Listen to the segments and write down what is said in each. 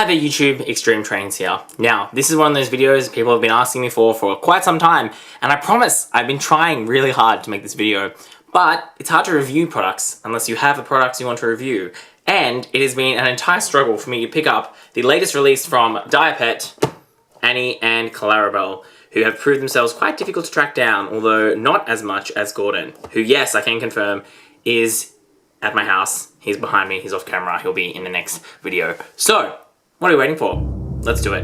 Hi there YouTube, XtremeTrainz here. Now, this is one of those videos people have been asking me for quite some time, and I promise I've been trying really hard to make this video, but it's hard to review products unless you have the products you want to review. And it has been an entire struggle for me to pick up the latest release from Diapet-but, Annie, and Clarabel, who have proved themselves quite difficult to track down, although not as much as Gordon, who, yes, I can confirm, is at my house. He's behind me, he's off camera, he'll be in the next video. So, what are we waiting for? Let's do it.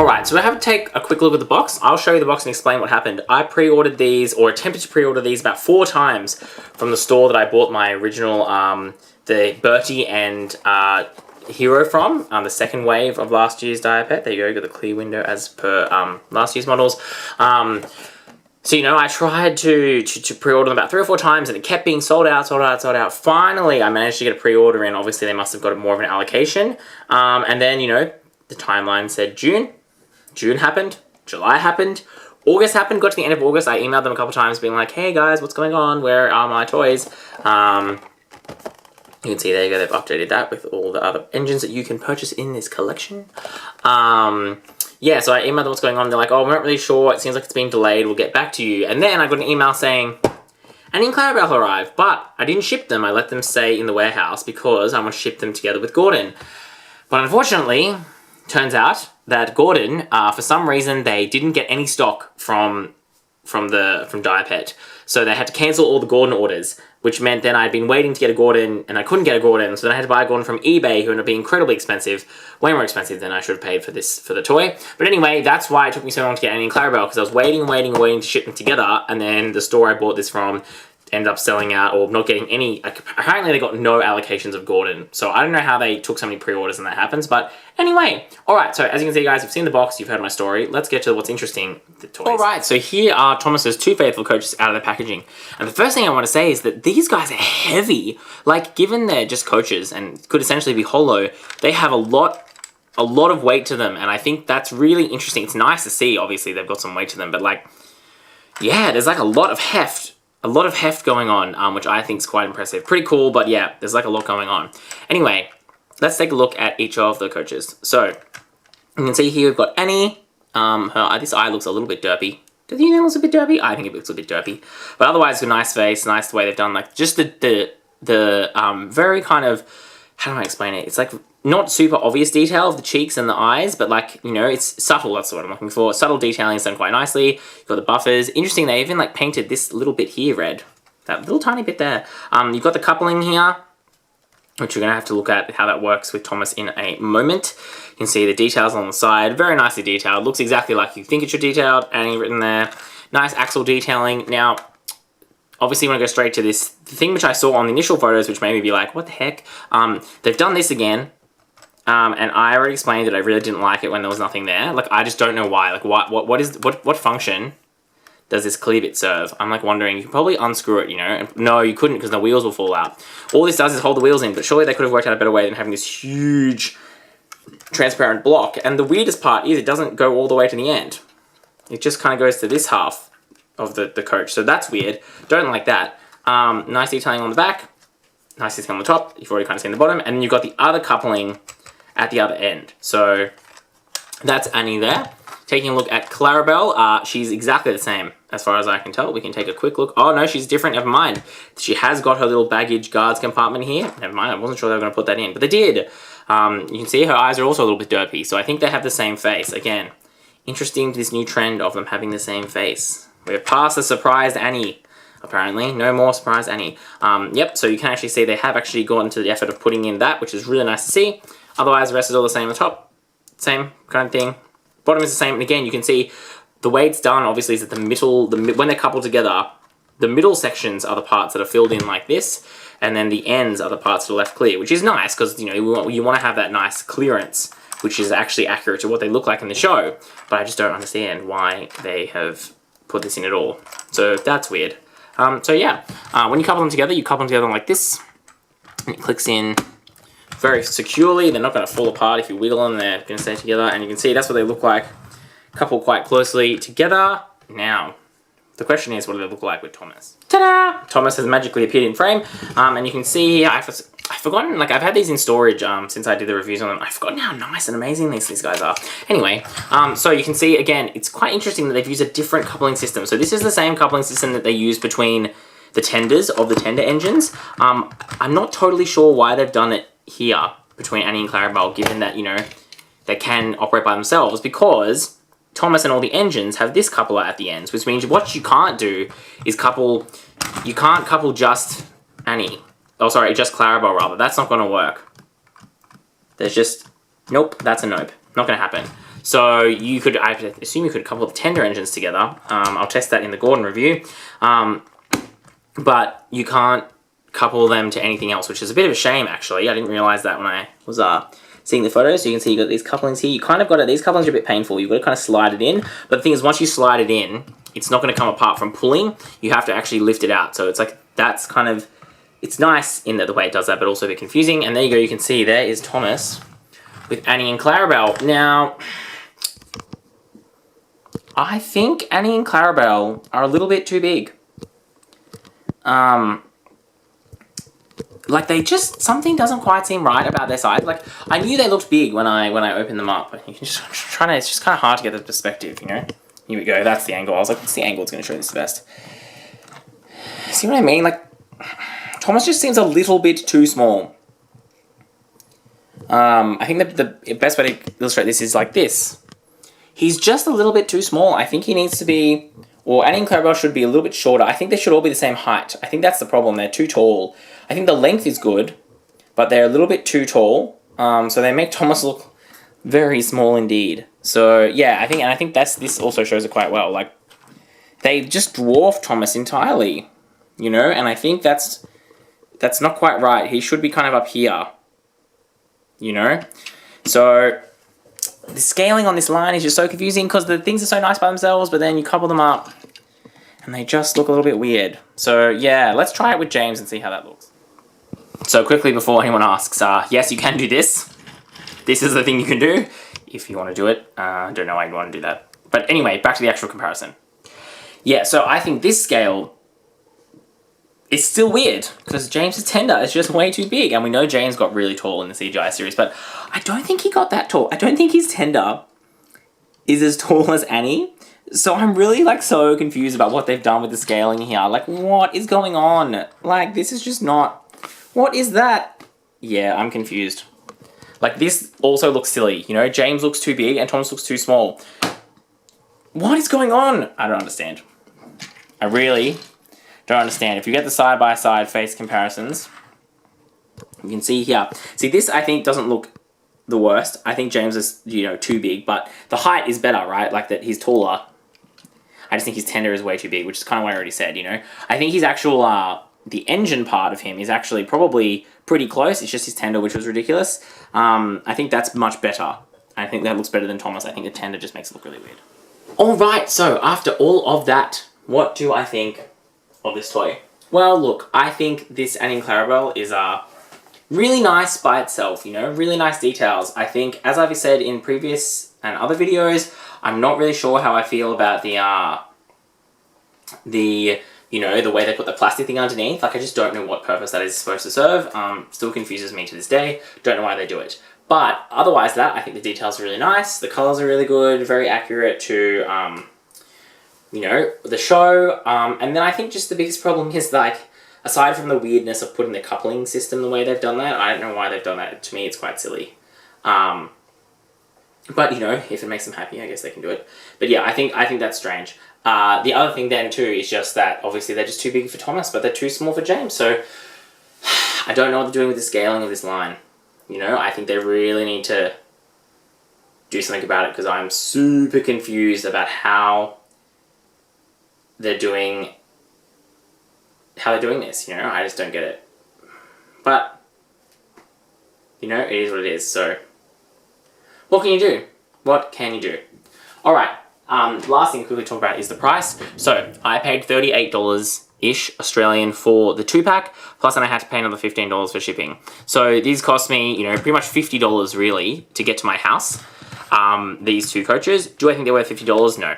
Alright, so I have to take a quick look at the box. I'll show you the box and explain what happened. I pre-ordered these, or attempted to pre-order these about 4 times from the store that I bought my original, the Bertie and Hero from, the second wave of last year's Diapet. There you go, you got the clear window as per last year's models. So, you know, I tried to pre-order them about 3 or 4 times and it kept being sold out, sold out, sold out. Finally, I managed to get a pre-order in. Obviously, they must have got more of an allocation. And then, you know, the timeline said June. June happened. July happened. August happened. Got to the end of August. I emailed them a couple times being like, hey guys, what's going on? Where are my toys? You can see there you go. They've updated that with all the other engines that you can purchase in this collection. Yeah, so I emailed them what's going on. They're like, oh, we're not really sure. It seems like it's been delayed. We'll get back to you. And then I got an email saying, Annie and Clarabel arrived, but I didn't ship them. I let them stay in the warehouse because I want to ship them together with Gordon. But unfortunately, turns out that Gordon, for some reason, they didn't get any stock from Diapet. So they had to cancel all the Gordon orders, which meant then I'd been waiting to get a Gordon, and I couldn't get a Gordon, so then I had to buy a Gordon from eBay, who ended up being incredibly expensive, way more expensive than I should have paid for the toy. But anyway, that's why it took me so long to get Annie and Clarabel, because I was waiting to ship them together, and then the store I bought this from ended up selling out, or not getting any. Apparently they got no allocations of Gordon, so I don't know how they took so many pre-orders and that happens, but anyway. Alright, so as you can see guys, you've seen the box, you've heard my story, let's get to what's interesting, the toys. Alright, so here are Thomas's 2 faithful coaches out of the packaging, and the first thing I want to say is that these guys are heavy. Like, given they're just coaches and could essentially be hollow, they have a lot of weight to them, and I think that's really interesting. It's nice to see, obviously they've got some weight to them, but like, yeah, there's like a lot of heft going on, which I think is quite impressive. Pretty cool, but yeah, there's like a lot going on. Anyway, let's take a look at each of the coaches. So, you can see here we've got Annie. This eye looks a little bit derpy. Do you think it looks a bit derpy? I think it looks a bit derpy. But otherwise, a nice face, nice the way they've done, like, just the very kind of, how do I explain it? It's like, not super obvious detail of the cheeks and the eyes, but like, you know, it's subtle, that's what I'm looking for. Subtle detailing is done quite nicely. You've got the buffers. Interesting, they even like painted this little bit here red. That little tiny bit there. You've got the coupling here, which you're gonna have to look at how that works with Thomas in a moment. You can see the details on the side, very nicely detailed. Looks exactly like you think it should detailed, Annie written there. Nice axle detailing. Now, obviously, when I go straight to this, the thing which I saw on the initial photos, which made me be like, what the heck? They've done this again. And I already explained that I really didn't like it when there was nothing there. Like, I just don't know why. Like, what function does this clear bit serve? I'm like wondering, you could probably unscrew it, you know? And no, you couldn't because the wheels will fall out. All this does is hold the wheels in, but surely they could have worked out a better way than having this huge transparent block. And the weirdest part is it doesn't go all the way to the end. It just kind of goes to this half of the coach. So that's weird. Don't like that. Nice detailing on the back. Nice detailing on the top. You've already kind of seen the bottom. And then you've got the other coupling at the other end. So that's Annie there. Taking a look at Clarabel, she's exactly the same as far as I can tell. We can take a quick look. Oh no, she's different, never mind. She has got her little baggage guards compartment here. Never mind, I wasn't sure they were going to put that in, but they did. You can see her eyes are also a little bit derpy, so I think they have the same face. Again, interesting, this new trend of them having the same face. We're past the surprised Annie. Apparently, no more surprised Annie. Yep, so you can actually see they have actually gone to the effort of putting in that, which is really nice to see. Otherwise, the rest is all the same on the top. Same kind of thing. Bottom is the same. And again, you can see the way it's done, obviously, is that the middle, when they're coupled together, the middle sections are the parts that are filled in like this, and then the ends are the parts that are left clear, which is nice because, you know, you want to have that nice clearance, which is actually accurate to what they look like in the show. But I just don't understand why they have put this in at all. So that's weird. So yeah, when you couple them together like this, and it clicks in very securely. They're not going to fall apart if you wiggle them. They're going to stay together, and you can see that's what they look like, coupled quite closely together. Now, The question is, what do they look like with Thomas? Ta-da! Thomas has magically appeared in frame, and you can see here, I've forgotten, like, I've had these in storage since I did the reviews on them. I've forgotten how nice and amazing these guys are. Anyway, so you can see, again, it's quite interesting that they've used a different coupling system. So this is the same coupling system that they use between the tenders of the tender engines. I'm not totally sure why they've done it here between Annie and Clarabel, given that, you know, they can operate by themselves, because Thomas and all the engines have this coupler at the ends, which means what you can't do is you can't couple just Annie. Oh, sorry, just Clarabel, rather. That's not going to work. There's just, nope, that's a nope. Not going to happen. So you could, I assume you could couple the tender engines together. I'll test that in the Gordon review. But you can't couple them to anything else, which is a bit of a shame, actually. I didn't realize that when I was seeing the photos. So you can see you've got these couplings here. You kind of got it, these couplings are a bit painful. You've got to kind of slide it in. But the thing is, once you slide it in, it's not going to come apart from pulling. You have to actually lift it out. So it's like, that's kind of, it's nice in that the way it does that, but also a bit confusing. And there you go, you can see there is Thomas with Annie and Clarabel. Now, I think Annie and Clarabel are a little bit too big. Like, they just, something doesn't quite seem right about their size. Like, I knew they looked big when I opened them up. You can just it's just kind of hard to get the perspective, you know? Here we go, that's the angle. I was like, what's the angle that's going to show this the best? See what I mean? Like, Thomas just seems a little bit too small. I think the best way to illustrate this is like this. He's just a little bit too small. I think he needs to be, or Annie and Clarabel should be a little bit shorter. I think they should all be the same height. I think that's the problem. They're too tall. I think the length is good, but they're a little bit too tall. So they make Thomas look very small indeed. So yeah, I think this also shows it quite well. Like, they just dwarf Thomas entirely, you know, and I think that's not quite right. He should be kind of up here, you know. So the scaling on this line is just so confusing because the things are so nice by themselves, but then you couple them up and they just look a little bit weird. So yeah, let's try it with James and see how that looks. So quickly before anyone asks, yes, you can do this. This is the thing you can do if you want to do it. I don't know why you'd want to do that. But anyway, back to the actual comparison. Yeah, so I think this scale is still weird because James's tender is just way too big. And we know James got really tall in the CGI series, but I don't think he got that tall. I don't think his tender is as tall as Annie. So I'm really, like, so confused about what they've done with the scaling here. Like, what is going on? Like, this is just not... What is that? Yeah, I'm confused. Like, this also looks silly, you know? James looks too big and Thomas looks too small. What is going on? I don't understand. I really don't understand. If you get the side-by-side face comparisons, you can see here. See, this, I think, doesn't look the worst. I think James is, you know, too big, but the height is better, right? Like, that he's taller. I just think his tender is way too big, which is kind of what I already said, you know? I think his actual... the engine part of him is actually probably pretty close. It's just his tender, which was ridiculous. I think that's much better. I think that looks better than Thomas. I think the tender just makes it look really weird. Alright, so after all of that, what do I think of this toy? Well, look, I think this Annie and Clarabel is really nice by itself, you know, really nice details. I think, as I've said in previous and other videos, I'm not really sure how I feel about you know, the way they put the plastic thing underneath. Like, I just don't know what purpose that is supposed to serve. Still confuses me to this day. Don't know why they do it. But otherwise that, I think the details are really nice. The colours are really good, very accurate to, you know, the show. And then I think just the biggest problem is, like, aside from the weirdness of putting the coupling system the way they've done that, I don't know why they've done that. To me, it's quite silly. But, you know, if it makes them happy, I guess they can do it. But yeah, I think that's strange. The other thing then too is just that obviously they're just too big for Thomas, but they're too small for James. So I don't know what they're doing with the scaling of this line. You know, I think they really need to do something about it because I'm super confused about how they're doing this, you know? I just don't get it. But, you know, it is what it is, so what can you do? What can you do? Alright. The last thing to quickly talk about is the price. So, I paid $38-ish Australian for the 2-pack, plus then I had to pay another $15 for shipping. So, these cost me, you know, pretty much $50 really to get to my house, these two coaches. Do I think they're worth $50? No.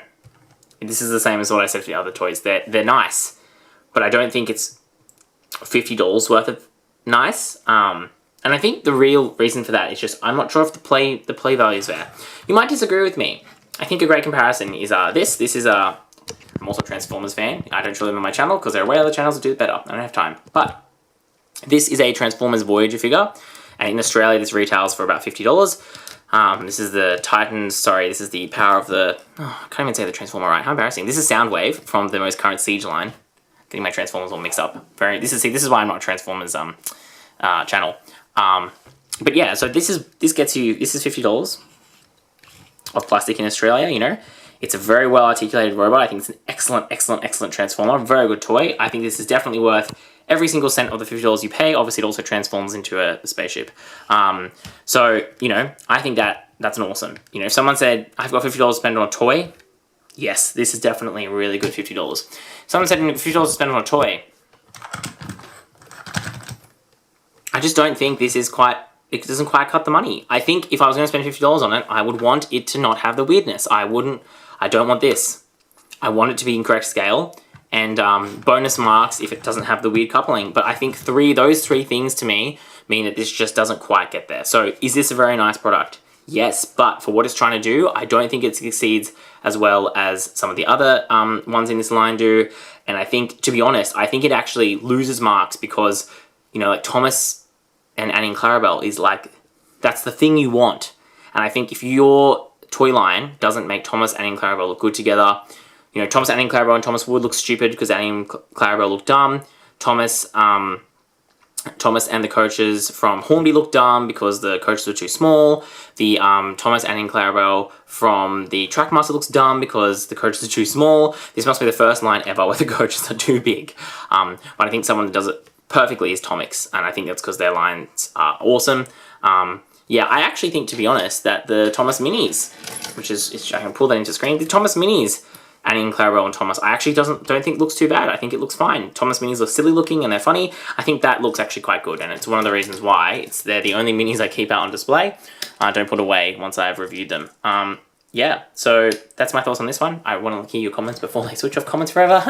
this is the same as what I said for the other toys. They're nice, but I don't think it's $50 worth of nice. And I think the real reason for that is just I'm not sure if the play value is there. You might disagree with me. I think a great comparison is this. This is I'm also a Transformers fan. I don't show them on my channel because there are way other channels that do it better. I don't have time. But this is a Transformers Voyager figure, and in Australia this retails for about $50. This is the Titans, sorry, this is the Power of the, I can't even say the Transformer right, how embarrassing. This is Soundwave from the most current Siege line. Getting my Transformers all mixed up. This is why I'm not a Transformers channel. But yeah, so this is $50 of plastic in Australia, you know. It's a very well articulated robot. I think it's an excellent Transformer. Very good toy. I think this is definitely worth every single cent of the $50 you pay. Obviously, it also transforms into a spaceship. So, you know, I think that's an awesome. You know, if someone said, I've got $50 to spend on a toy, yes, this is definitely a really good $50. Someone said $50 to spend on a toy. I just don't think this is quite, it doesn't quite cut the money. I think if I was going to spend $50 on it, I would want it to not have the weirdness. I don't want this. I want it to be in correct scale. And bonus marks if it doesn't have the weird coupling. But I think those three things to me mean that this just doesn't quite get there. So is this a very nice product? Yes, but for what it's trying to do, I don't think it succeeds as well as some of the other ones in this line do. And I think, to be honest, I think it actually loses marks because, you know, like Thomas and Annie and Clarabel is like, that's the thing you want. And I think if your toy line doesn't make Thomas, Annie and Clarabel look good together, you know, Thomas, Annie and Clarabel and Thomas would look stupid because Annie and Clarabel look dumb. Thomas and the coaches from Hornby look dumb because the coaches are too small. The Thomas, Annie and Clarabel from the Trackmaster looks dumb because the coaches are too small. This must be the first line ever where the coaches are too big. But I think someone that does it perfectly is Tomix, and I think that's because their lines are awesome. Yeah, I actually think, to be honest, that the Thomas Minis, which is I can pull that into screen, the Thomas Minis, Annie and Clarabel and Thomas, I actually don't think looks too bad. I think it looks fine. Thomas Minis look silly looking and they're funny. I think that looks actually quite good, and it's one of the reasons why they're the only minis I keep out on display. Don't put away once I've reviewed them. Yeah, so that's my thoughts on this one. I want to hear your comments before they switch off comments forever.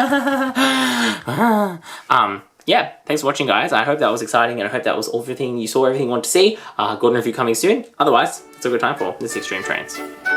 Yeah, thanks for watching, guys. I hope that was exciting, and I hope that was everything you saw, everything you wanted to see. Gordon review coming soon. Otherwise, it's a good time for this XtremeTrainz.